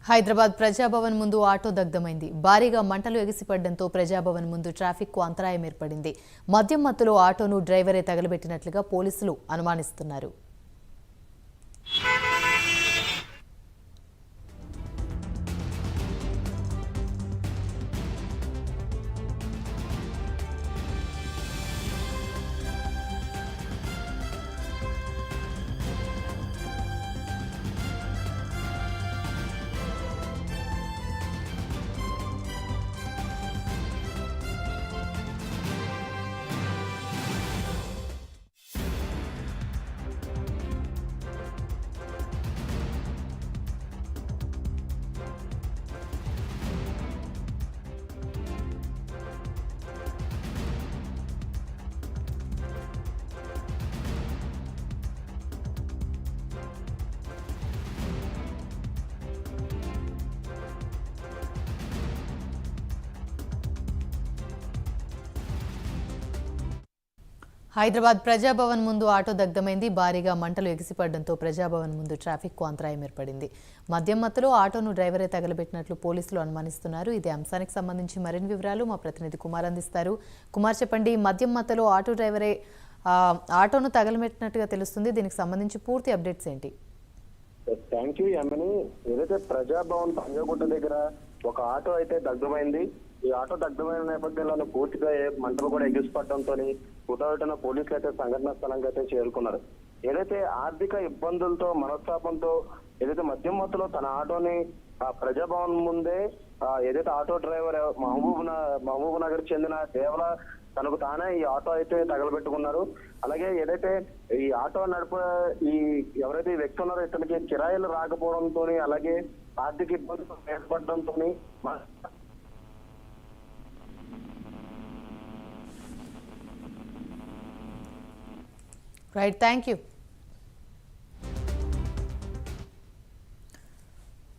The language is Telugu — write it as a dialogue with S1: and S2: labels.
S1: హైదరాబాద్ ప్రజాభవన్ ముందు ఆటో దగ్ధమైంది. భారీగా మంటలు ఎగిసిపడడంతో ప్రజాభవన్ ముందు ట్రాఫిక్కు అంతరాయం ఏర్పడింది. మద్యం మత్తులో ఆటోను డ్రైవరే తగలబెట్టినట్లుగా పోలీసులు అనుమానిస్తున్నారు. హైదరాబాద్ ప్రజాభవన్ ముందు ఆటో దగ్ధమైంది. భారీగా మంటలు ఎగిసిపడడంతో ప్రజాభవన్ ముందు ట్రాఫిక్కు అంతరాయం ఏర్పడింది. మద్యం మత్తులో ఆటోను డ్రైవరే తగలబెట్టినట్లు పోలీసులు అనుమానిస్తున్నారు. ఇదే అంశానికి సంబంధించి మరిన్ని వివరాలు మా ప్రతినిధి కుమార్ అందిస్తారు. కుమార్, చెప్పండి, మద్యం మత్తులో ఆటో డ్రైవరే ఆటోను తగలబెట్టినట్టుగా తెలుస్తుంది. దీనికి సంబంధించి పూర్తి అప్డేట్స్ ఏంటి?
S2: Thank you Yamini. ఏదైతే ప్రజాభవన్ పంజాగుట్ట దగ్గర ఒక ఆటో అయితే దగ్ధమైంది. ఈ ఆటో దగ్ధమైన నేపథ్యంలో పూర్తిగా మంటలు కూడా ఎగిసిపడడంతో హుటాహుటిన పోలీసులు అయితే సంఘటనా స్థలానికి అయితే చేరుకున్నారు. ఏదైతే ఆర్థిక ఇబ్బందులతో మనస్తాపంతో ఏదైతే మద్యం మత్తులో తన ఆటోని ప్రజాభవన్ ముందే ఏదైతే ఆటో డ్రైవర్ మహబూబ్ నగర్ చెందిన దేవల తనకు తానే ఈ ఆటో అయితే తగలబెట్టుకున్నారు. అలాగే ఏదైతే ఈ ఆటో ఎవరైతే ఈ వ్యక్తి ఉన్నారో ఇతనికి కిరాయిలు రాకపోవడంతో అలాగే ఆర్థిక ఇబ్బందులు ఏర్పడడంతో
S1: రైట్, థ్యాంక్ యూ.